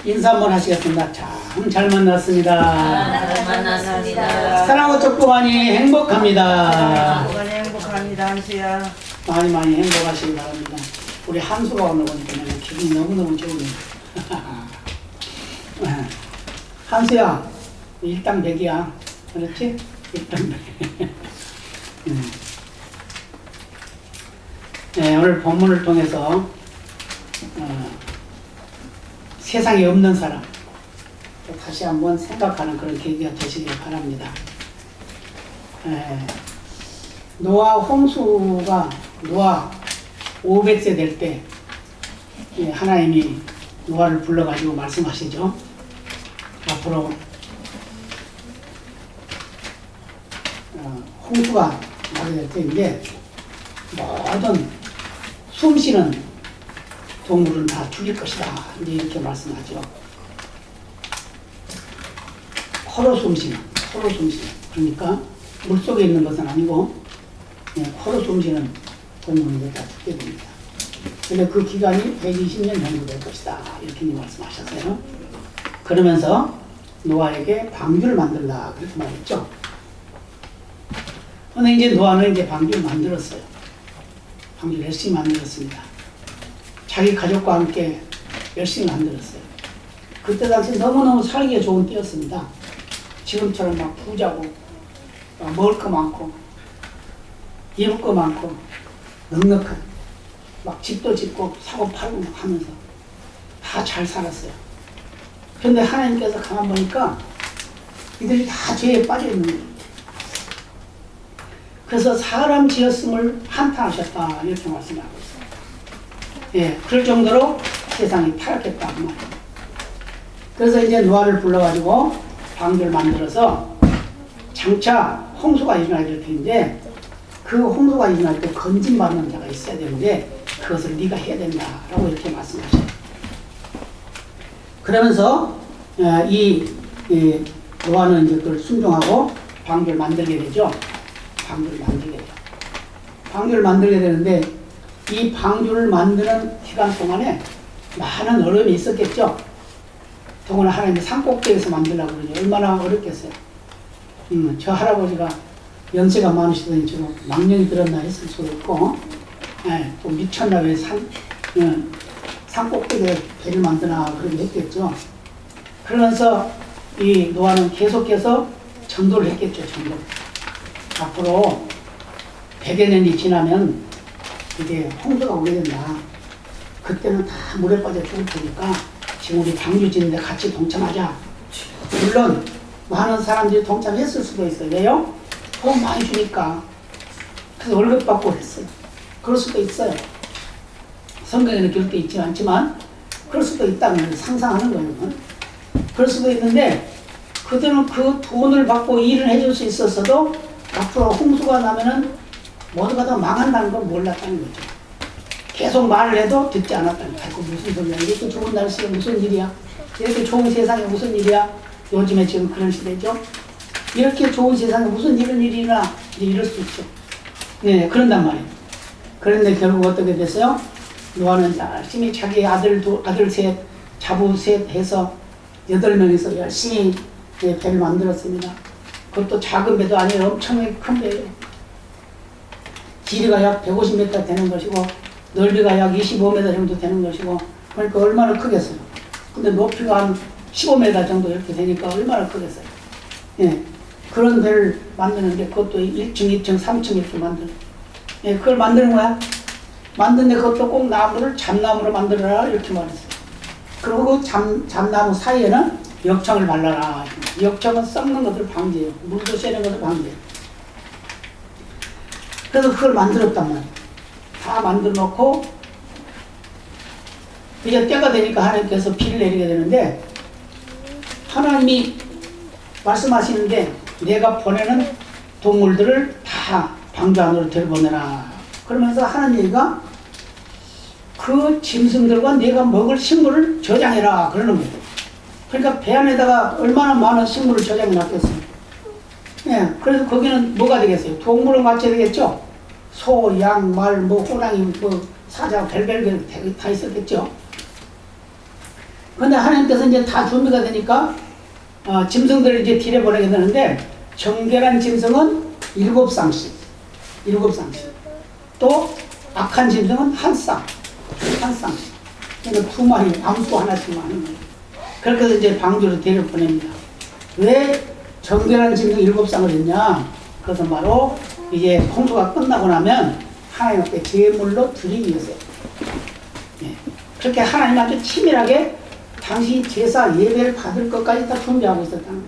인사 한번 하시겠습니다. 참 잘 만났습니다. 잘 만났습니다. 사랑하고 조그마니 행복합니다. 많이 행복합니다, 한수야. 많이 행복하시기 바랍니다. 우리 한수가 오늘 보니까 내가 기분이 너무너무 좋으네요. 한수야, 일당백이야. 그렇지? 일당백. 네, 오늘 본문을 통해서 세상에 없는 사람 다시 한번 생각하는 그런 계기가 되시길 바랍니다. 노아 홍수가 노아 500세 될 때 하나님이 노아를 불러가지고 말씀하시죠. 앞으로 홍수가 나게 될 때인데 모든 숨쉬는 동물은 다 죽일 것이다. 이제 이렇게 말씀하죠. 코로 숨쉬는. 그러니까 물속에 있는 것은 아니고 코로 숨쉬는 동물은 다 죽게 됩니다. 근데 그 기간이 120년 정도 될 것이다. 이렇게 말씀하셨어요. 그러면서 노아에게 방주를 만들라. 그렇게 말했죠. 근데 이제 노아는 이제 방주를 만들었어요. 방주를 열심히 만들었습니다. 자기 가족과 함께 열심히 만들었어요. 그때 당시 너무너무 살기가 좋은 때였습니다. 지금처럼 막 부자고 먹을 거 많고 입을 거 많고 넉넉한 막 집도 짓고 사고 팔고 막 하면서 다 잘 살았어요. 그런데 하나님께서 가만 보니까 이들이 다 죄에 빠져 있는 거예요. 그래서 사람 지었음을 한탄하셨다 이렇게 말씀하고 있어요. 예, 그럴 정도로 세상이 타락했다 그 말이에요. 그래서 이제 노아를 불러가지고 방주를 만들어서 장차 홍수가 일어나게 될 텐데 그 홍수가 일어날 때 건진받는 자가 있어야 되는데 그것을 네가 해야 된다라고 이렇게 말씀하셔요. 그러면서 이 노아는 이제 그걸 순종하고 방주를 만들게 되죠. 방주를 만들게 되는데 이 방주를 만드는 기간 동안에 많은 어려움이 있었겠죠. 더구나 하나님이 산꼭대기에서 만들려고 그러죠. 얼마나 어렵겠어요. 저 할아버지가 연세가 많으시더니 지금 망령이 들었나 했을 수도 있고, 또 미쳤나 왜 산꼭대기에 배를 만드나 그러게 했겠죠. 그러면서 이 노아는 계속해서 전도를 했겠죠. 전도. 앞으로 100여 년이 지나면 이게 홍수가 오게 된다. 그때는 다 물에 빠져 죽을 테니까 지금 우리 방주 짓는데 같이 동참하자. 물론 많은 사람들이 동참했을 수도 있어요. 왜요? 돈 많이 주니까. 그래서 월급 받고 했어요. 그럴 수도 있어요. 성경에는 그렇게 있지 않지만 그럴 수도 있다는 상상하는 거예요. 그럴 수도 있는데 그들은 그 돈을 받고 일을 해줄 수 있었어도 앞으로 홍수가 나면은 모두가 다 망한다는 걸 몰랐다는 거죠. 계속 말을 해도 듣지 않았다는 거예요. 무슨 소리야. 이렇게 좋은 날씨에 무슨 일이야. 이렇게 좋은 세상에 무슨 일이야. 요즘에 지금 그런 시대죠. 이렇게 좋은 세상에 무슨 이런 일이나 이럴 수 있죠. 네, 그런단 말이에요. 그런데 결국 어떻게 됐어요? 노아는 열심히 자기 아들 셋, 자부 셋 해서 8명이서 열심히 배를 만들었습니다. 그것도 작은 배도 아니에요. 엄청나게 큰 배예요. 길이가 약 150m 되는 것이고 넓이가 약 25m 정도 되는 것이고 그러니까 얼마나 크겠어요. 근데 높이가 한 15m 정도 이렇게 되니까 얼마나 크겠어요. 예, 그런 배를 만드는데 그것도 1층, 2층, 3층 이렇게 만드는. 예, 그걸 만드는 거야. 만드는데 그것도 꼭 나무를 잡나무로 만들어라 이렇게 말했어요. 그리고 그 잡나무 사이에는 역청을 발라라. 역청은 썩는 것을 방지해요. 물도 새는 것을 방지해요. 그래서 그걸 만들었단 말이에요. 다 만들어 놓고 이제 때가 되니까 하나님께서 비를 내리게 되는데 하나님이 말씀하시는데 내가 보내는 동물들을 다 방주 안으로 들여보내라. 그러면서 하는 얘기가 그 짐승들과 내가 먹을 식물을 저장해라 그러는 거예요. 그러니까 배 안에다가 얼마나 많은 식물을 저장해 놨겠어요. 예, 그래서 거기는 뭐가 되겠어요? 동물은 맞춰야 되겠죠? 소, 양, 말, 호랑이, 사자, 별별 다 있었겠죠? 근데 하나님께서 이제 다 준비가 되니까 짐승들을 이제 딜에 보내게 되는데 정결한 짐승은 7쌍씩. 또 악한 짐승은 한 쌍. 그러니까 2마리, 암수 하나씩만 하는 거예요. 그렇게 해서 이제 방주로 딜을 보냅니다. 왜 정결한 짐승 7쌍을 했냐? 그것은 바로 이제 홍수가 끝나고 나면 하나님 앞에 제물로 드리기 위해서. 예. 그렇게 하나님 앞에 치밀하게 당시 제사 예배를 받을 것까지 다 준비하고 있었다는 거예요.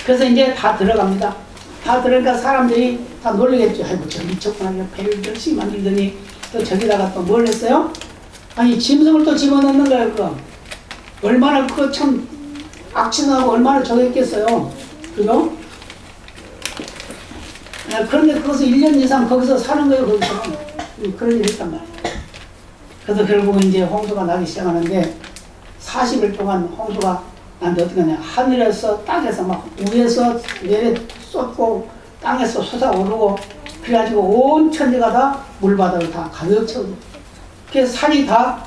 그래서 이제 다 들어갑니다. 다 들어가니까 사람들이 다 놀라겠죠. 아이고, 저 미쳤구나. 배를 열심히 만들더니 또 저기다가 또 뭘 했어요? 아니, 짐승을 또 집어넣는 거예요, 그거. 얼마나 그거 참 악취나고 얼마나 저기 했겠어요. 그죠? 그런데 그것을 1년 이상 거기서 사는 거예요, 거기서. 그런 일을 했단 말이에요. 그래서 결국은 이제 홍수가 나기 시작하는데 40일 동안 홍수가 나는데 어떻게 하냐. 하늘에서 땅에서 막 위에서 내려 쏟고 땅에서 솟아오르고 그래가지고 온 천지가 다 물바다로 다 가득 채워져. 그래서 산이 다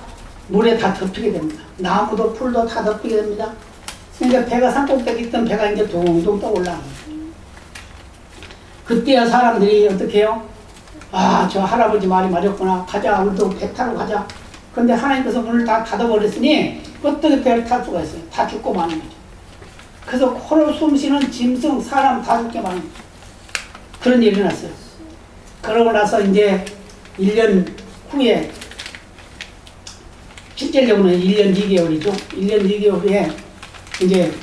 물에 다 덮이게 됩니다. 나무도 풀도 다 덮이게 됩니다. 그러니까 배가 산꼭대기 있던 배가 이제 동동 떠 올라가는 거예요. 그때야 사람들이 어떻게 해요? 아, 저 할아버지 말이 맞았구나. 가자. 우리도 배 타러 가자. 근데 하나님께서 문을 다 닫아버렸으니 어떻게 배를 탈 수가 있어요? 다 죽고 마는 거죠. 그래서 코로 숨쉬는 짐승, 사람 다 죽게 마는 거죠. 그런 일이 났어요. 그러고 나서 이제 1년 후에 실질적으로는 1년 2개월이죠. 1년 2개월 후에 이제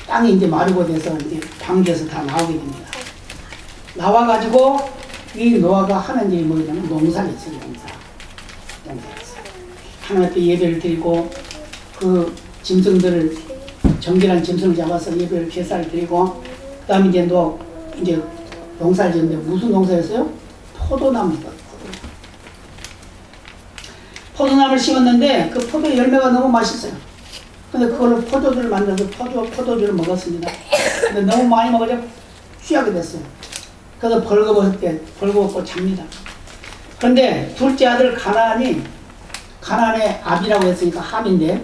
땅이 이제 마르고 돼서 이제 방주에서 다 나오게 됩니다. 나와가지고 이 노아가 하는 일이 뭐냐면 농사를 했어요. 농사했어요. 하나님 앞에 예배를 드리고 그 짐승들을 정결한 짐승을 잡아서 예배를 제사를 드리고 그 다음에 이제 이제 농사를 지었는데 무슨 농사였어요? 포도나무입니다. 포도나무를 심었는데 그 포도 열매가 너무 맛있어요. 근데 그걸로 포도주를 만들어서 포도주를 먹었습니다. 근데 너무 많이 먹어서 취하게 됐어요. 그래서 벌거벗고 잡니다. 그런데 둘째 아들 가나안의 압이라고 했으니까 함인데,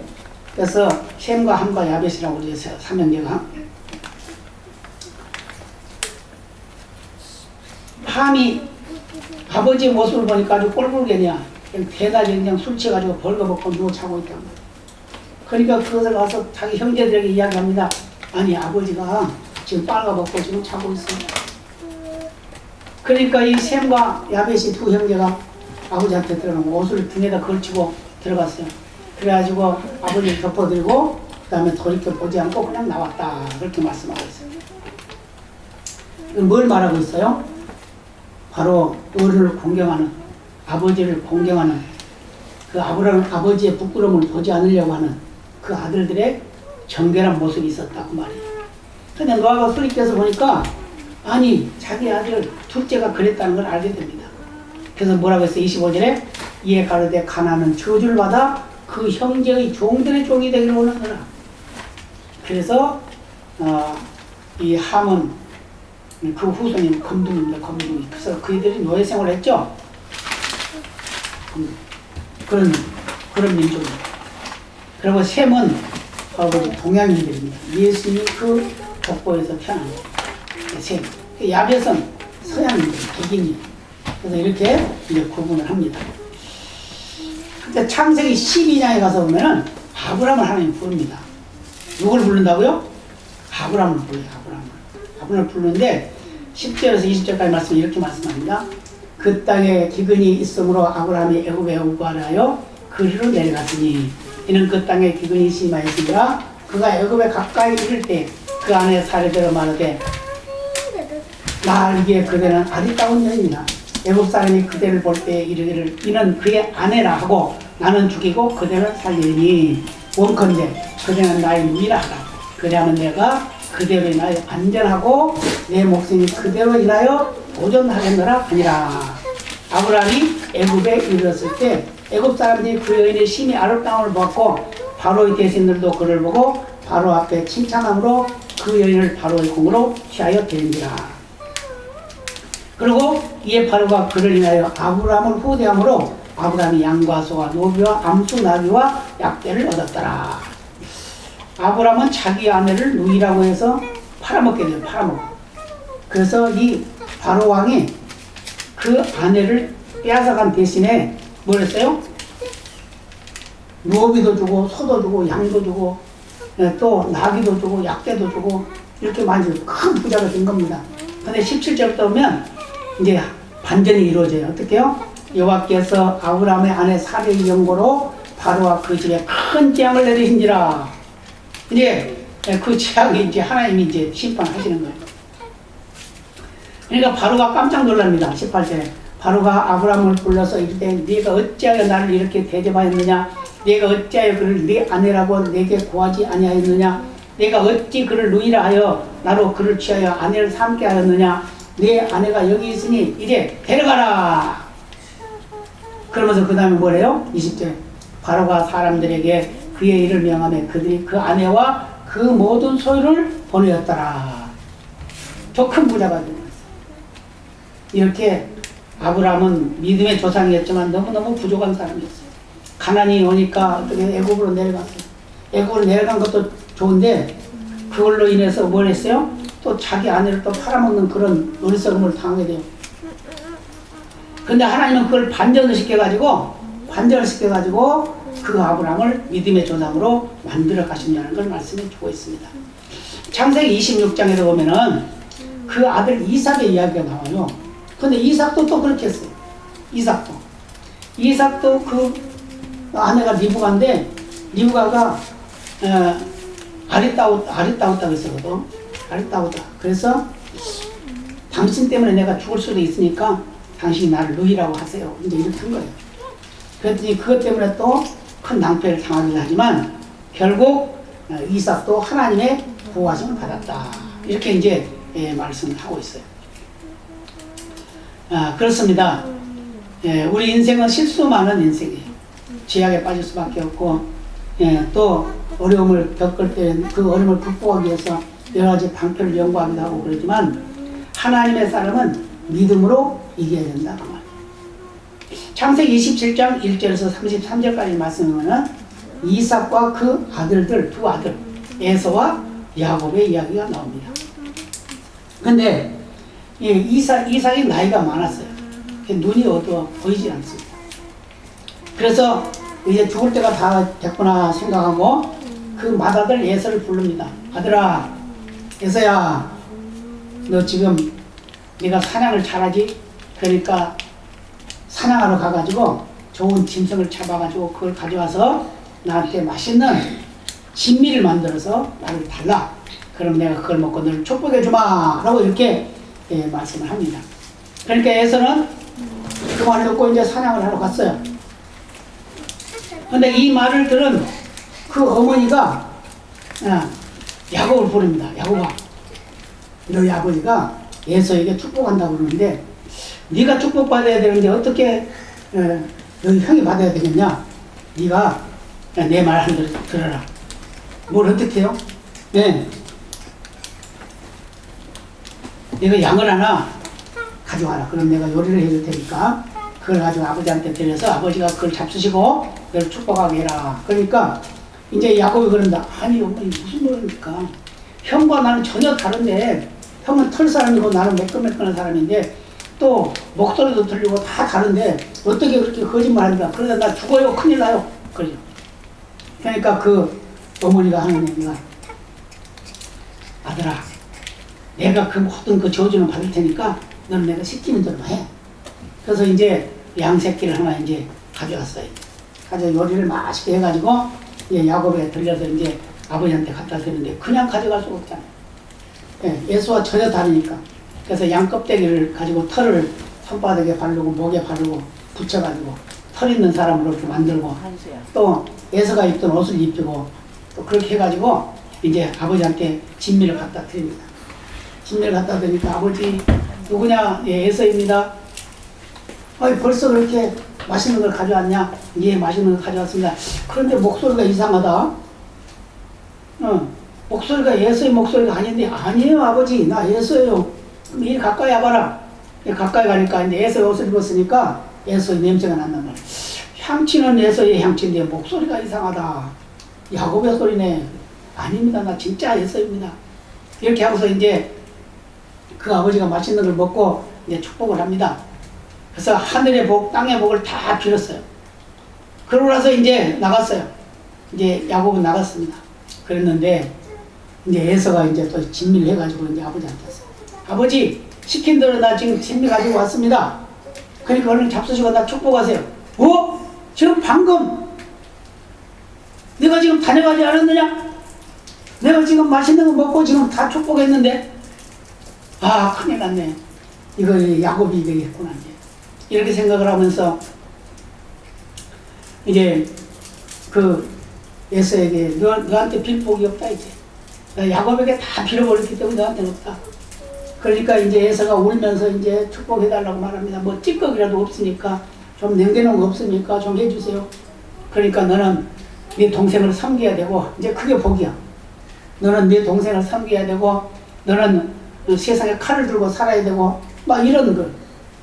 그래서 셈과 함과 야벳이라고 그랬어요. 삼형제가. 함이 아버지의 모습을 보니까 아주 꼴불견이야. 대낮에 그냥 술 취해가지고 벌거벗고 누워 자고 있단 말이야. 그러니까 그것을 가서 자기 형제들에게 이야기합니다. 아니, 아버지가 지금 빨가벗고 지금 자고 있어요. 그러니까 이 셈과 야벳이 두 형제가 아버지한테 들어가고 옷을 등에다 걸치고 들어갔어요. 그래가지고 아버지를 덮어들고 그 다음에 돌이켜 보지 않고 그냥 나왔다. 그렇게 말씀하고 있어요. 뭘 말하고 있어요? 바로 어른을 공경하는, 아버지를 공경하는, 그 아버지의 부끄러움을 보지 않으려고 하는 그 아들들의 정결한 모습이 있었다고 말이에요. 근데 노아가 수리께서 보니까 아니, 자기 아들 둘째가 그랬다는 걸 알게 됩니다. 그래서 뭐라고 했어요? 25절에 이에 가로되 가나안은 저주를 받아 그 형제의 종들의 종이 되기를 원하더라. 그래서 이 함은 그 후손인 검둥입니다. 검둥이. 그래서 그들이 노예 생활을 했죠. 그런 민족입니다. 그리고 셈은 바로 동양인들입니다. 예수님이 그 족보에서 태어난 셈. 야벳은 서양인들, 백인이. 그래서 이렇게 이제 구분을 합니다. 근데 창세기 12장에 가서 보면은 아브라함을 하나님 부릅니다. 누굴 부른다고요? 아브라함을 불러요. 아브라함을 부르는데 10절에서 20절까지 말씀 이렇게 말씀합니다. 그 땅에 기근이 있으므로 아브라함이 애굽에 우거하여 그리로 내려갔으니 이는 그 땅에 기근이 심하였으니라. 그가 애굽에 가까이 이를 때 그 안에 사례대로 말하되 나 알기에 그대는 아리따운 여인이라. 애굽 사람이 그대를 볼 때 이르기를 이는 그의 아내라 하고 나는 죽이고 그대는 살리니 원컨대 그대는 나의 누이라 하라. 그래야만 내가 그대로 인하여 안전하고 내 목숨이 그대로 인하여 보존하겠노라 하니라. 아브라함이 애굽에 이르렀을 때 애굽 사람들이 그 여인의 심히 아름다움을 보았고 바로의 대신들도 그를 보고 바로 앞에 칭찬함으로 그 여인을 바로의 공으로 취하여 드린지라. 그리고 이에 바로가 그를 인하여 아브라함을 후대함으로 아브라함이 양과 소와 노비와 암수 나귀와 약대를 얻었더라. 아브라함은 자기 아내를 누이라고 해서 팔아먹게 돼요. 팔아먹고. 그래서 이 바로 왕이 그 아내를 빼앗아간 대신에 뭘 했어요? 노비도 주고 소도 주고 양도 주고 또 나귀도 주고 약대도 주고 이렇게 많이 주고 큰 부자가 된 겁니다. 근데 17절부터 보면 이제 반전이 이루어져요. 어떻게요? 여호와께서 아브라함의 아내 사레의 영고로 바로와 그 집에 큰 재앙을 내리신지라. 이제 그 재앙이 이제 하나님이 이제 심판하시는 거예요. 그러니까 바로가 깜짝 놀랍니다. 18절에 바로가 아브라함을 불러서 이르되 네가 어찌하여 나를 이렇게 대접하였느냐? 네가 어찌하여 그를 네 아내라고 내게 고하지 아니하였느냐? 내가 어찌 그를 누이라 하여 나로 그를 취하여 아내를 삼게 하였느냐? 네 아내가 여기 있으니 이제 데려가라. 그러면서 그 다음에 뭐래요? 20절 바로가 사람들에게 그의 일을 명하며 그들이 그 아내와 그 모든 소유를 보내었더라. 저 큰 부자가 되었어요. 이렇게 아브라함은 믿음의 조상이었지만 너무너무 부족한 사람이었어요. 가난이 오니까 어떻게 애굽으로 내려갔어요. 애굽으로 내려간 것도 좋은데 그걸로 인해서 뭘 했어요? 또 자기 아내를 또 팔아먹는 그런 어리석음을 당하게 돼요. 근데 하나님은 그걸 반전을 시켜가지고 그 아브라함을 믿음의 조상으로 만들어 가신다는 걸 말씀해 주고 있습니다. 창세기 26장에서 보면은 그 아들 이삭의 이야기가 나와요. 근데 이삭도 또 그렇게 했어요. 이삭도 그 아내가 리브가인데 리브가가 아리따웠다 그랬거든. 아리따웠다. 그래서 당신 때문에 내가 죽을 수도 있으니까 당신이 나를 누이라고 하세요. 이제 이렇게 한 거예요. 그랬더니 그것 때문에 또 큰 낭패를 당하기도 하지만 결국 이삭도 하나님의 보호하심을 받았다. 이렇게 이제 말씀을 하고 있어요. 그렇습니다. 우리 인생은 실수 많은 인생이에요. 죄악에 빠질 수밖에 없고 또 어려움을 겪을 때 그 어려움을 극복하기 위해서 여러 가지 방편을 연구하기도 하고 그러지만 하나님의 사람은 믿음으로 이겨야 된다. 그 말. 창세기 27장 1절에서 33절까지 말씀하면 이삭과 그 아들들, 두 아들 에서와 야곱의 이야기가 나옵니다. 근데 이삭이 나이가 많았어요. 눈이 어두워 보이지 않습니다. 그래서 이제 죽을 때가 다 됐구나 생각하고 그 맏아들 에서를 부릅니다. 아들아, 에서야, 너 지금 네가 사냥을 잘하지? 그러니까 사냥하러 가가지고 좋은 짐승을 잡아가지고 그걸 가져와서 나한테 맛있는 진미를 만들어서 나를 달라. 그럼 내가 그걸 먹고 너를 축복해주마 라고 이렇게 말씀을 합니다. 그러니까 에서는 그 말을 듣고 이제 사냥을 하러 갔어요. 근데 이 말을 들은 그 어머니가 야곱을 부릅니다. 야곱아, 너희 아버지가 에서에게 축복한다고 그러는데 네가 축복받아야 되는데 어떻게 너희 형이 받아야 되겠냐? 네가 내 말 하는 대로 들어라. 뭘 어떻게 해요? 네가 양을 하나 가져와라. 그럼 내가 요리를 해줄 테니까 그걸 가지고 아버지한테 드려서 아버지가 그걸 잡수시고 너를 축복하게 해라. 그러니까 이제 야곱이 그런다. 아니 어머니 무슨 말입니까? 형과 나는 전혀 다른데 형은 털 사람이고 나는 매끈매끈한 사람인데 또 목소리도 들리고 다 다른데 어떻게 그렇게 거짓말한다. 그러다 나 죽어요. 큰일 나요. 그러죠. 그러니까 그 어머니가 하는 얘기가 아들아, 내가 그 모든 그 저주는 받을 테니까 너는 내가 시키는 대로 해. 그래서 이제 양 새끼를 하나 이제 가져왔어요. 가져 요리를 맛있게 해가지고 야곱에 들려서 이제 아버지한테 갖다 드는데 그냥 가져갈 수가 없잖아요. 예수와 전혀 다르니까. 그래서 양 껍데기를 가지고 털을 손바닥에 바르고 목에 바르고 붙여가지고 털 있는 사람으로 이렇게 만들고 또 예수가 입던 옷을 입히고 또 그렇게 해가지고 이제 아버지한테 진미를 갖다 드립니다. 진미를 갖다 드리니까 아버지 누구냐? 예수입니다. 벌써 그렇게 맛있는 걸 가져왔냐? 예, 맛있는 걸 가져왔습니다. 그런데 목소리가 이상하다. 목소리가 예수의 목소리가 아닌데 아니에요 아버지 나 예수예요. 그럼 이 가까이 와봐라. 가까이 가니까 이제 예수의 옷을 입었으니까 예수의 냄새가 난단 말이에요. 향치는 에서의 향치인데 목소리가 이상하다. 야곱의 소리네. 아닙니다. 나 진짜 에서입니다. 이렇게 하고서 이제 그 아버지가 맛있는 걸 먹고 이제 축복을 합니다. 그래서 하늘의 복, 땅의 복을 다 빌었어요. 그러고 나서 이제 나갔어요. 이제 야곱은 나갔습니다. 그랬는데 이제 에서가 이제 또 진미를 해가지고 이제 아버지한테 했어요. 아버지, 시킨 대로 나 지금 진미 가지고 왔습니다. 그러니까 얼른 잡수시고 나 축복하세요. 지금 방금 내가 지금 다녀가지 않았느냐? 내가 지금 맛있는 거 먹고 지금 다 축복했는데, 아, 큰일 났네. 이거 야곱이 되겠구나, 이제. 이렇게 생각을 하면서, 이제, 에서에게, 너한테 빌 복이 없다, 이제. 나 야곱에게 다 빌어버렸기 때문에 너한테는 없다. 그러니까 이제 에서가 울면서 이제 축복해달라고 말합니다. 뭐 찌꺼기라도 없으니까, 좀 남겨놓은 거 없으니까 좀 해주세요. 그러니까 너는 네 동생을 섬겨야 되고, 이제 그게 복이야. 너는 네 동생을 섬겨야 되고, 너는 세상에 칼을 들고 살아야 되고, 막 이런 거.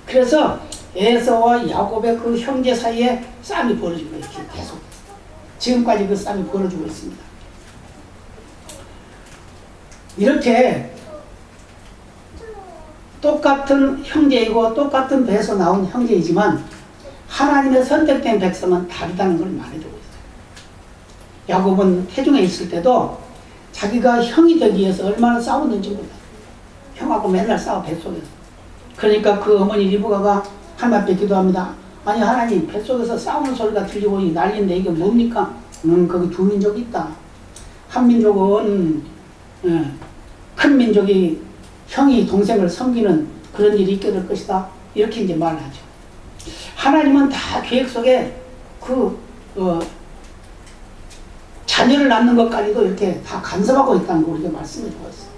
그래서 에서와 야곱의 그 형제 사이에 싸움이 벌어지고 이렇게 계속. 지금까지 그 싸움이 벌어지고 있습니다. 이렇게 똑같은 형제이고 똑같은 배에서 나온 형제이지만 하나님의 선택된 백성은 다르다는 걸 말해주고 있어요. 야곱은 태중에 있을 때도 자기가 형이 되기 위해서 얼마나 싸웠는지 몰라요. 형하고 맨날 싸워, 뱃속에서. 그러니까 그 어머니 리브가가 하나님 앞에 기도합니다. 아니 하나님, 뱃속에서 싸우는 소리가 들리고 난리인데 이게 뭡니까? 거기 두 민족이 있다. 한 민족은 큰 민족이 형이 동생을 섬기는 그런 일이 있게 될 것이다. 이렇게 이제 말을 하죠. 하나님은 다 계획 속에 자녀를 낳는 것까지도 이렇게 다 간섭하고 있다는 걸 우리가 말씀해 주고 있어요.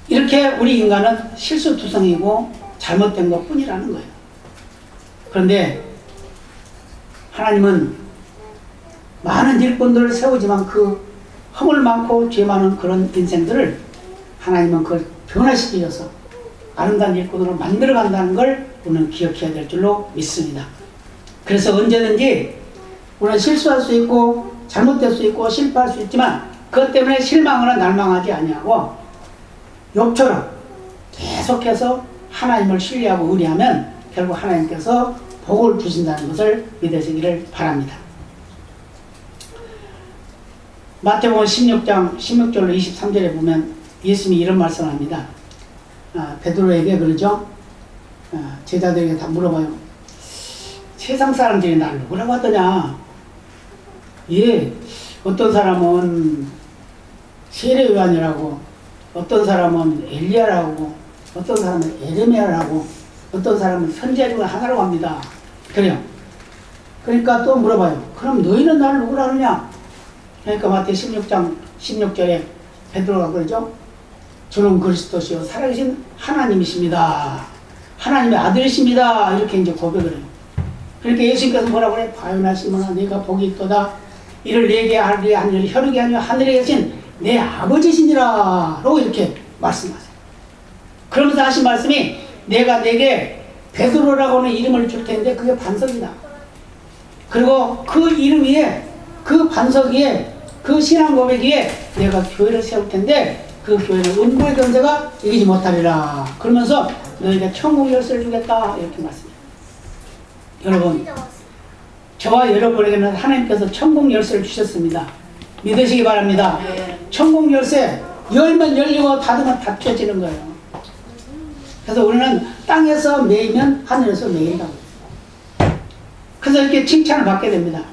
이렇게 우리 인간은 실수투성이고 잘못된 것 뿐이라는 거예요. 그런데 하나님은 많은 일꾼들을 세우지만 그 허물 많고 죄 많은 그런 인생들을 하나님은 그걸 변화시키셔서 아름다운 일꾼으로 만들어간다는 걸 우리는 기억해야 될 줄로 믿습니다. 그래서 언제든지 우리는 실수할 수 있고 잘못될 수 있고 실패할 수 있지만 그것 때문에 실망하거나 날망하지 아니하고 욥처럼 계속해서 하나님을 신뢰하고 의뢰하면 결국 하나님께서 복을 주신다는 것을 믿으시기를 바랍니다. 마태복음 16장 16절로 23절에 보면 예수님이 이런 말씀을 합니다. 베드로에게 그러죠. 제자들에게 다 물어봐요. 세상 사람들이 나를 뭐라고 하더냐. 어떤 사람은 세례 요한이라고, 어떤 사람은 엘리야라고, 어떤 사람은 에레미야라고, 어떤 사람은 선지자 중에 하나라고 합니다. 그래요. 그러니까 또 물어봐요. 그럼 너희는 나를 누구라 하느냐? 그러니까 마태 16장 16절에 베드로가 그러죠. 주는 그리스도시요 살아계신 하나님이십니다. 하나님의 아들이십니다. 이렇게 이제 고백을 해요. 그러니까 예수님께서 뭐라고 그래? 바요나 시몬아 네가 복이 있도다. 이를 내게 하리 하늘 혈육이 아니라 하늘에 계신 내 아버지시니라 라고 이렇게 말씀하세요. 그러면서 하신 말씀이 내가 내게 베드로라고 하는 이름을 줄 텐데 그게 반석이다. 그리고 그 이름 위에 그 반석 위에 그 신앙 고백 위에 내가 교회를 세울 텐데 그 교회는 음부의 권세가 이기지 못하리라. 그러면서 너희가 천국 열쇠를 주겠다 이렇게 말씀해요. 여러분, 저와 여러분에게는 하나님께서 천국 열쇠를 주셨습니다. 믿으시기 바랍니다. 천국 열쇠 열면 열리고 닫으면 닫혀지는 거예요. 그래서 우리는 땅에서 매이면 하늘에서 매인다고. 그래서 이렇게 칭찬을 받게 됩니다.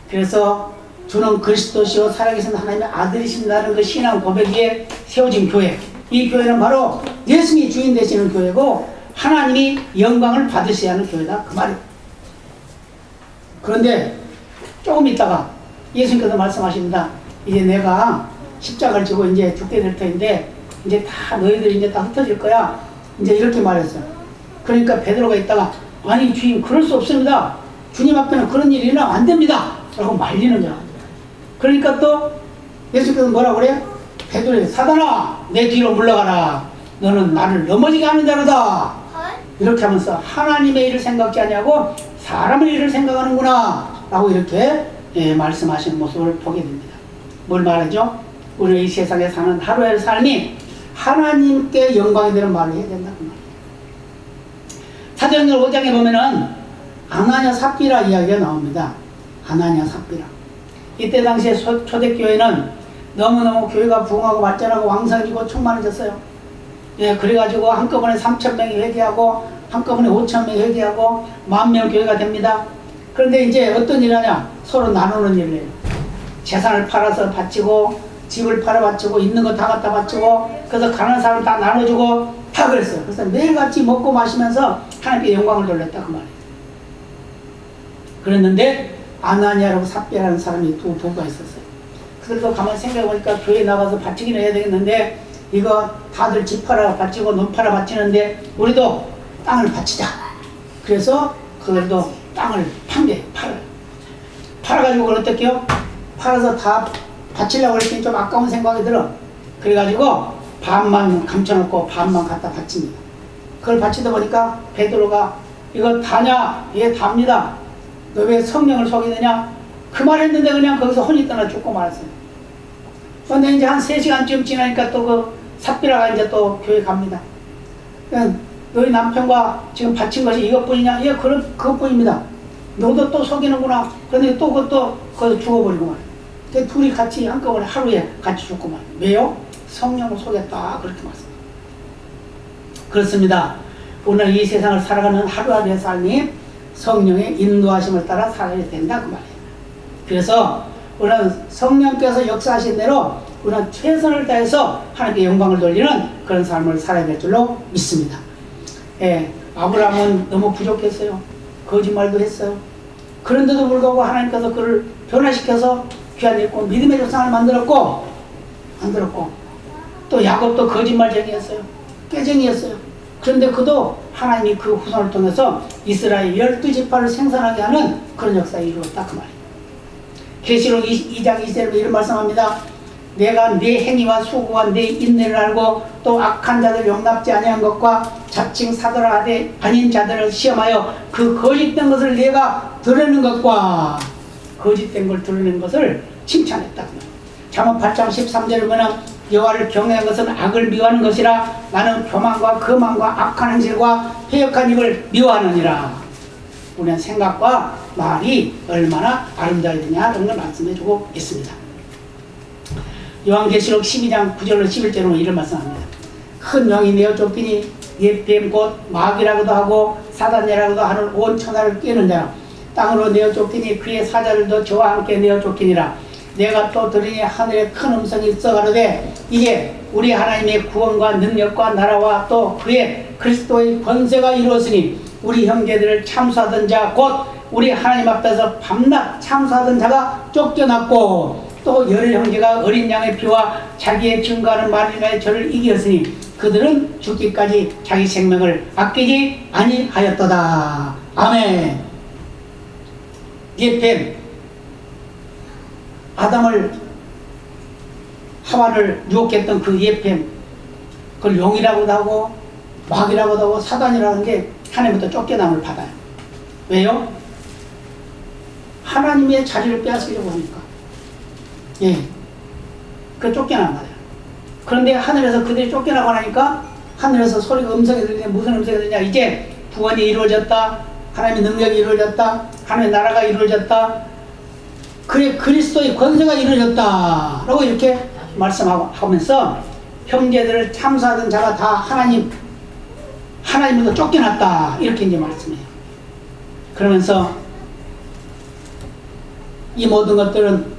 그래서 주는 그리스도시요 살아계신 하나님의 아들이신다는 그 신앙 고백 위에 세워진 교회. 이 교회는 바로 예수님이 주인 되시는 교회고 하나님이 영광을 받으셔야 하는 교회다. 그 말이에요. 그런데 조금 있다가 예수님께서 말씀하십니다. 이제 내가 십자가를 지고 이제 죽게 될 텐데 이제 다 너희들이 이제 다 흩어질 거야. 이제 이렇게 말했어요. 그러니까 베드로가 있다가 아니 주님 그럴 수 없습니다. 주님 앞에는 그런 일이 일어나면 안 됩니다. 라고 말리는 거야. 그러니까 또 예수께서 뭐라고 그래? 베드로에게 사단아 내 뒤로 물러가라. 너는 나를 넘어지게 하는 자로다. 이렇게 하면서 하나님의 일을 생각지 아니하고 사람의 일을 생각하는구나 라고 이렇게 말씀하시는 모습을 보게 됩니다. 뭘 말하죠? 우리 이 세상에 사는 하루의 삶이 하나님께 영광이 되는 말을 해야 된다는 말이에요. 사도행전 5장에 보면은 아나냐 삽비라 이야기가 나옵니다. 아나냐 삽비라. 이때 당시에 초대교회는 너무너무 교회가 부흥하고 발전하고 왕성해지고 충만해졌어요. 그래가지고 한꺼번에 3,000명이 회개하고 한꺼번에 5,000명이 회개하고 10,000명 교회가 됩니다. 그런데 이제 어떤 일을 하냐? 서로 나누는 일을 해요. 재산을 팔아서 바치고 집을 팔아 바치고 있는 거 다 갖다 바치고 그래서 가난한 사람 다 나눠주고 다 그랬어요. 그래서 매일같이 먹고 마시면서 하나님께 영광을 돌렸다 그 말이에요. 그랬는데 아나니아라고 삽비라는 사람이 두 부부가 있었어요. 그래서 가만히 생각해보니까 교회 나가서 바치기는 해야 되겠는데 이거 다들 집 팔아 바치고 논 팔아 바치는데 우리도 땅을 바치자. 그래서 그들도 땅을 팔아가지고 그걸 어떻게 해요? 팔아서 다 바치려고 했더니 좀 아까운 생각이 들어. 그래가지고 반만 감춰놓고 반만 갖다 바칩니다. 그걸 바치다 보니까 베드로가 이거 다냐? 예, 답니다. 너 왜 성령을 속이느냐? 그 말 했는데 그냥 거기서 혼이 떠나 죽고 말았어요. 근데 이제 한 3시간쯤 지나니까 또 그 삽비라가 이제 또 교회 갑니다. 너희 남편과 지금 바친 것이 이것뿐이냐? 예, 그것뿐입니다. 너도 또 속이는구나. 그런데 또 그것도 거기서 죽어버리고 말이에요. 둘이 같이 한꺼번에 하루에 같이 죽고 말이에요. 왜요? 성령을 속였다. 그렇게 말씀합니다. 그렇습니다. 오늘 이 세상을 살아가는 하루하루의 삶이 성령의 인도하심을 따라 살아야 된다. 그 말이에요. 그래서 우리는 성령께서 역사하신 대로 우리는 최선을 다해서 하나님께 영광을 돌리는 그런 삶을 살아야 될 줄로 믿습니다. 아브라함은 너무 부족했어요. 거짓말도 했어요. 그런데도 불구하고 하나님께서 그를 변화시켜서 귀한 일꾼 믿음의 조상을 만들었고 또 야곱도 거짓말쟁이였어요. 깨쟁이였어요. 그런데 그도 하나님이 그 후손을 통해서 이스라엘 12지파를 생산하게 하는 그런 역사를 이루었다 그 말이에요. 계시록 2장 2절에 이런 말씀합니다. 내가 네 행위와 수고와 네 인내를 알고 또 악한 자들 용납지 아니한 것과 자칭 사도라 아닌 자들을 시험하여 그 거짓된 것을 내가 드러내는 것과 거짓된 걸 드러내는 것을 칭찬했다. 잠언 8장 13절에 보면 여호와를 경외하는 것은 악을 미워하는 것이라 나는 교만과 거만과 악한 행실과 패역한 입을 미워하느니라. 우리는 생각과 말이 얼마나 아름다워야 되냐 이런 걸 말씀해주고 있습니다. 요한계시록 12장 9절로 11절로 이런 말씀합니다. 큰 영이 내어 쫓기니 옛뱀 곧 마귀라고도 하고 사단이라고도 하는 온 천하를 꿰는 자라 땅으로 내어 쫓기니 그의 사자들도 저와 함께 내어 쫓기니라. 내가 또 들으니 하늘에 큰 음성이 있어 가로되 이제 우리 하나님의 구원과 능력과 나라와 또 그의 그리스도의 권세가 이루었으니 우리 형제들을 참수하던 자 곧 우리 하나님 앞에서 밤낮 참수하던 자가 쫓겨났고 또 열의 형제가 어린 양의 피와 자기의 증거하는 말을 위하여 저를 이겼으니 그들은 죽기까지 자기 생명을 아끼지 아니하였도다. 아멘. 옛뱀 아담을 하와를 유혹했던 그 옛뱀 그걸 용이라고도 하고 마귀라고도 하고 사단이라고 하는 게 하나님부터 쫓겨남을 받아요. 왜요? 하나님의 자리를 빼앗으려고 하니까. 그 쫓겨난 거예요. 그런데 하늘에서 그들이 쫓겨나고 나니까 하늘에서 소리가 음성이 들리냐 무슨 음성이 들리냐 이제 구원이 이루어졌다. 하나님의 능력이 이루어졌다. 하나님의 나라가 이루어졌다. 그의 그리스도의 권세가 이루어졌다. 라고 이렇게 말씀하면서 형제들을 참수하던 자가 다 하나님으로부터 쫓겨났다. 이렇게 이제 말씀해요. 그러면서 이 모든 것들은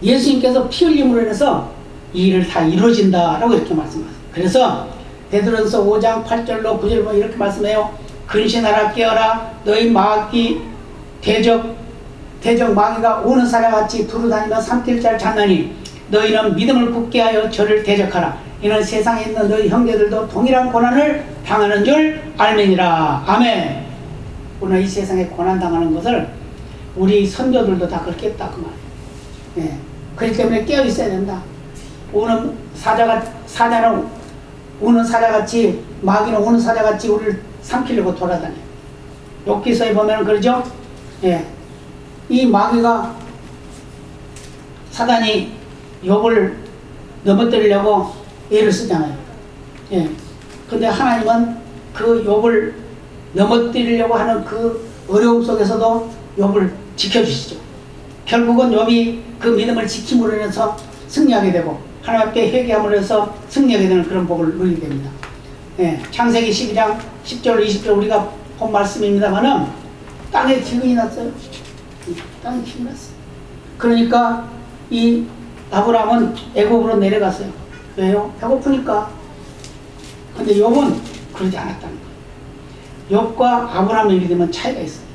예수님께서 피 흘림으로 인해서 이 일을 다 이루어진다라고 이렇게 말씀하세요. 그래서 베드로전서 5장 8절로 9절 보면 이렇게 말씀해요. 근신하라 깨어라 너희 마귀 대적 마귀가 오는 사람같이 두루다니며 삼킬자를 찾나니 너희는 믿음을 굳게 하여 저를 대적하라. 이는 세상에 있는 너희 형제들도 동일한 고난을 당하는 줄 알매니라. 아멘. 오늘 이 세상에 고난당하는 것을 우리 선조들도 다 그렇게 했다 그 말이에요. 그렇기 때문에 깨어 있어야 된다. 오는 사자는 우는 사자같이 마귀는 우는 사자같이 우리를 삼키려고 돌아다녀요. 욥기서에 보면 그러죠. 예. 이 마귀가 사단이 욥을 넘어뜨리려고 애를 쓰잖아요. 예. 근데 하나님은 그 욥을 넘어뜨리려고 하는 그 어려움 속에서도 욥을 지켜주시죠. 결국은 욥이 그 믿음을 지킴으로 인해서 승리하게 되고 하나님 앞에 회개함으로 해서 승리하게 되는 그런 복을 누리게 됩니다. 예. 창세기 12장 10절 20절 우리가 본 말씀입니다만은 땅에 기근이 났어요. 땅에 기근이 났어요. 그러니까 이 아브라함은 애굽으로 내려갔어요. 왜요? 배고프니까. 근데 욥은 그러지 않았다는 거예요. 욥과 아브라함의 믿음은 차이가 있습니다.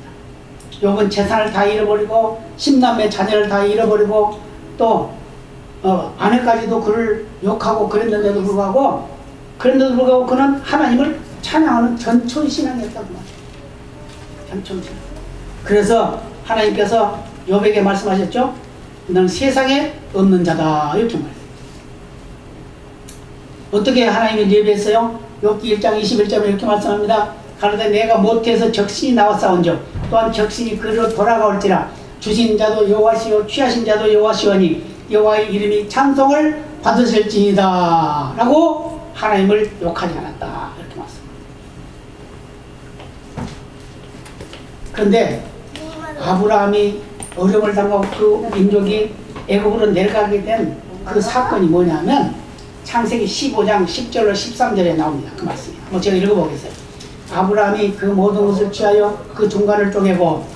욥은 재산을 다 잃어버리고 10남매 자녀를 다 잃어버리고 또 아내까지도 그를 욕하고 그랬는데도 불구하고 그는 하나님을 찬양하는 전천신앙이었다고 말이에요. 전천신앙. 그래서 하나님께서 욥에게 말씀하셨죠. 너는 세상에 없는 자다 이렇게 말해요. 어떻게 하나님이 예비했어요? 욥기 1장 21절에 이렇게 말씀합니다. 가로되 내가 모태에서 적신이 나와 싸운즉 또한 적신이 그리로 돌아가올지라 주신 자도 여호와시요 취하신 자도 여호와시오니 여호와의 이름이 찬송을 받으실지니다 라고 하나님을 욕하지 않았다 이렇게 말씀합니다. 그런데 아브라함이 어려움을 당하고 그 민족이 애굽으로 내려가게 된 그 사건이 뭐냐면 창세기 15장 10절로 13절에 나옵니다. 그 말씀이. 한번 제가 읽어보겠어요. 아브라함이 그 모든 것을 취하여 그 중간을 쪼개고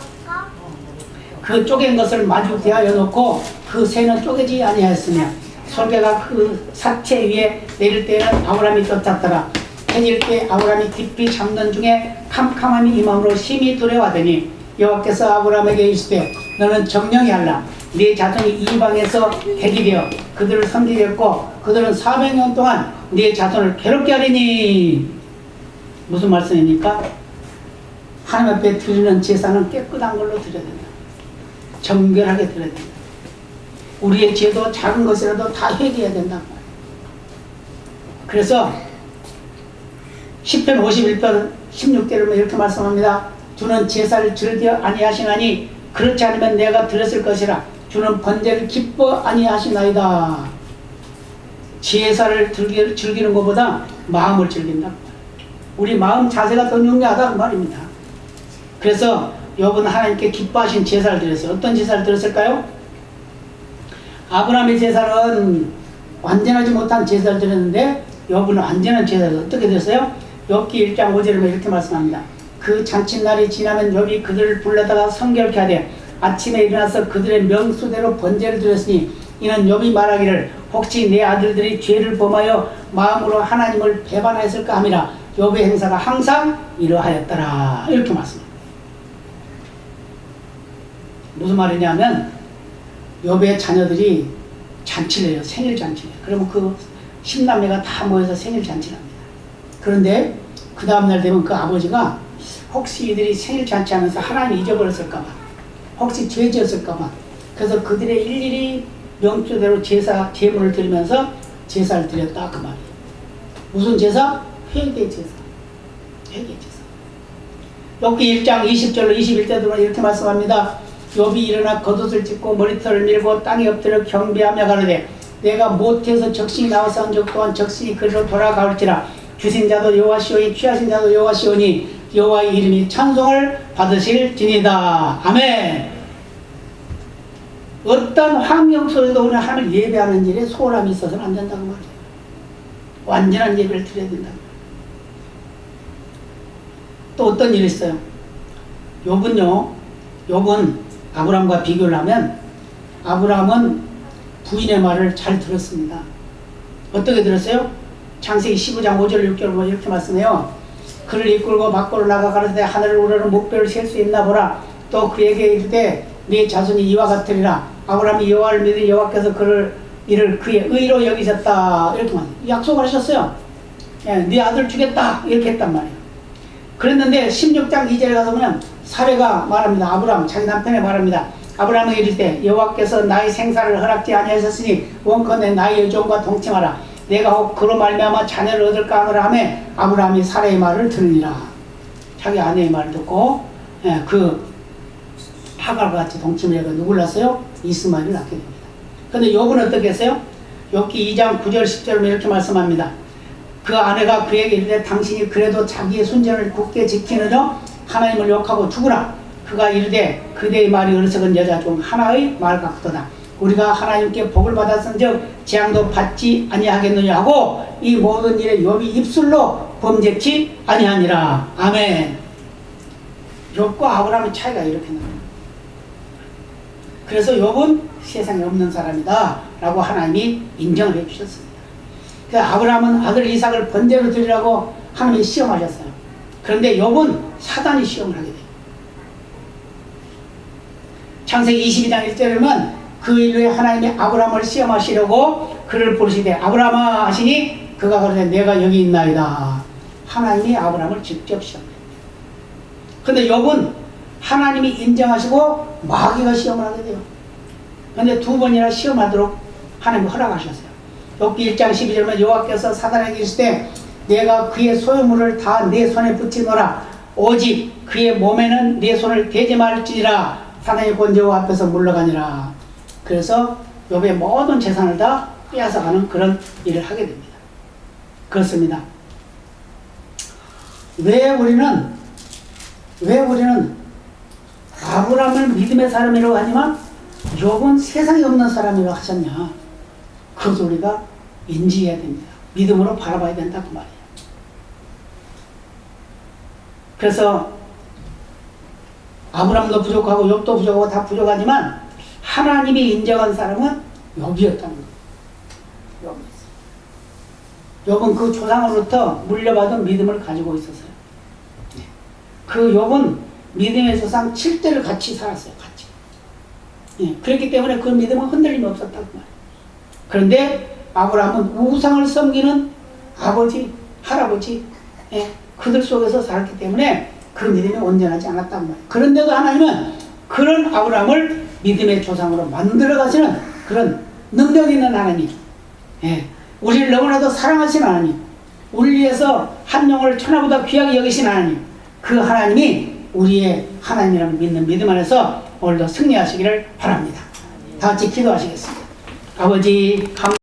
그 쪼갠 것을 마주 대하여 놓고 그 새는 쪼개지 아니하였으며 설계가 그 사체 위에 내릴 때에는 아브라함이 쫓았더라. 해질 때 아브라함이 깊이 잠든 중에 캄캄함이 임함으로 심히 두려워하더니 여호와께서 아브라함에게 이르시되 너는 정령히 하라. 네 자손이 이방에서 백이 되어 그들을 섬기겠고 그들은 400년 동안 네 자손을 괴롭게 하리니. 무슨 말씀입니까? 하나님 앞에 드리는 제사는 깨끗한 걸로 드려야 된다. 정결하게 드려야 된다. 우리의 죄도 작은 것이라도 다 회개해야 된다. 그래서 10편 51편 16절에 이렇게 말씀합니다. 주는 제사를 즐겨 아니하시나니 그렇지 않으면 내가 드렸을 것이라. 주는 번제를 기뻐 아니하시나이다. 제사를 즐기는 것보다 마음을 즐긴다. 우리 마음 자세가 더 중요하다 그 말입니다. 그래서 욥은 하나님께 기뻐하신 제사를 드렸어요. 어떤 제사를 드렸을까요? 아브라함의 제사는 완전하지 못한 제사를 드렸는데 욥은 완전한 제사를 어떻게 드렸어요? 욥기 1장 5절에 이렇게 말씀합니다. 그 잔칫날이 지나면 욥이 그들을 불러다가 성결케 하되 아침에 일어나서 그들의 명수대로 번제를 드렸으니 이는 욥이 말하기를 혹시 내 아들들이 죄를 범하여 마음으로 하나님을 배반했을까 함이라. 욥의 행사가 항상 이러하였더라 이렇게 말씀합니다. 무슨 말이냐면 욥의 자녀들이 잔치를 해요. 생일 잔치를. 그러면 그 10남매가 다 모여서 생일 잔치를 합니다. 그런데 그 다음날 되면 그 아버지가 혹시 이들이 생일 잔치하면서 하나님 잊어버렸을까봐 혹시 죄 지었을까봐 그래서 그들의 일일이 명주대로 제물을 드리면서 제사를 드렸다 그 말이에요. 무슨 제사? 회개 제사. 회개 제사. 욥기 1장 20절로 21절로 이렇게 말씀합니다. 욥이 일어나 겉옷을 찢고 머리털을 밀고 땅에 엎드려 경배하며 가로되 내가 모태에서 적신이 나와서 한 적 또한 적신이 그리로 돌아가올지라. 주신 자도 여호와시오니 취하신 자도 여호와시오니 여호와의 이름이 찬송을 받으실지니다. 아멘. 어떤 환경 속에도 우리는 하나님을 예배하는 일에 소홀함이 있어서는 안 된다고 말이에요. 완전한 예배를 드려야 된다고. 또 어떤 일이 있어요? 욥은 아브라함과 비교를 하면 아브라함은 부인의 말을 잘 들었습니다. 어떻게 들었어요? 창세기 15장 5절 6절 보면 이렇게 말씀해요. 그를 이끌고 밖으로 나가 가로되 하늘을 우러는 목별을 셀 수 있나 보라. 또 그에게 이르되 네 자손이 이와 같으리라. 아브라함이 여호와를 믿은 여호와께서 이를 그의 의로 여기셨다. 이렇게 약속을 하셨어요. 예, 네 아들 주겠다 이렇게 했단 말이에요. 그랬는데 16장 2절에 가서 보면 사례가 말합니다. 아브라함 자기 남편에 말합니다. 아브라함에게 이르되 여호와께서 나의 생사를 허락지 아니하셨으니 원컨대 나의 의종과 동침하라. 내가 혹 그로 말미암아 자녀를 얻을까 하노라 하며 아브라함이 사례의 말을 들으니라. 자기 아내의 말을 듣고 그 하갈과 같이 동침을 해서 누굴 낳았어요? 이스마엘을 낳게 됩니다. 근데 욥은 어떻게 했어요? 욥기 2장 9절 10절에 이렇게 말씀합니다. 그 아내가 그에게 이르되 당신이 그래도 자기의 순전을 굳게 지키느냐 하나님을 욕하고 죽으라. 그가 이르되 그대의 말이 어리석은 여자 중 하나의 말 같도다. 우리가 하나님께 복을 받았은즉 재앙도 받지 아니하겠느냐 하고 이 모든 일에 욥이 입술로 범죄치 아니하니라. 아멘. 욥과 아브라함의 차이가 이렇게 나요. 그래서 욥은 세상에 없는 사람이다 라고 하나님이 인정을 해주셨습니다. 그래서 아브라함은 아들 이삭을 번제로 드리라고 하나님이 시험하셨어요. 그런데 욥은 사단이 시험을 하게 돼요. 창세기 22장 1절에 보면 그 일로에 하나님이 아브라함을 시험하시려고 그를 부르시되 아브라함아 하시니 그가 그러되 내가 여기 있나이다. 하나님이 아브라함을 직접 시험해요. 그런데 욥은 하나님이 인정하시고 마귀가 시험을 하게 돼요. 그런데 두 번이나 시험하도록 하나님이 허락하셨어요. 욥기 1장 12절에 여호와께서 사단에게 이르시되 내가 그의 소유물을 다 내 손에 붙이노라. 오직 그의 몸에는 내 손을 대지 말지니라. 사단의 권세와 앞에서 물러가니라. 그래서 욥의 모든 재산을 다 빼앗아가는 그런 일을 하게 됩니다. 그렇습니다. 왜 우리는 아브라함을 믿음의 사람이라고 하지만 욥은 세상에 없는 사람이라고 하셨냐? 그것을 우리가 인지해야 됩니다. 믿음으로 바라봐야 된다 그 말이에요. 그래서 아브라함도 부족하고 욥도 부족하고 다 부족하지만 하나님이 인정한 사람은 욥이었다는 거예요. 욥은 그 조상으로부터 물려받은 믿음을 가지고 있었어요. 그 욥은 믿음의 조상 7대를 같이 살았어요. 같이. 그렇기 때문에 그 믿음은 흔들림이 없었다고 말이에요. 그런데 아브라함은 우상을 섬기는 아버지, 할아버지, 그들 속에서 살았기 때문에 그 믿음이 온전하지 않았단 말이에요. 그런데도 하나님은 그런 아브라함을 믿음의 조상으로 만들어 가시는 그런 능력 있는 하나님, 우리를 너무나도 사랑하신 하나님, 우리를 위해서 한 영혼을 천하보다 귀하게 여기신 하나님, 그 하나님이 우리의 하나님이라는 믿는 믿음 안에서 오늘도 승리하시기를 바랍니다. 다 같이 기도하시겠습니다. 아버지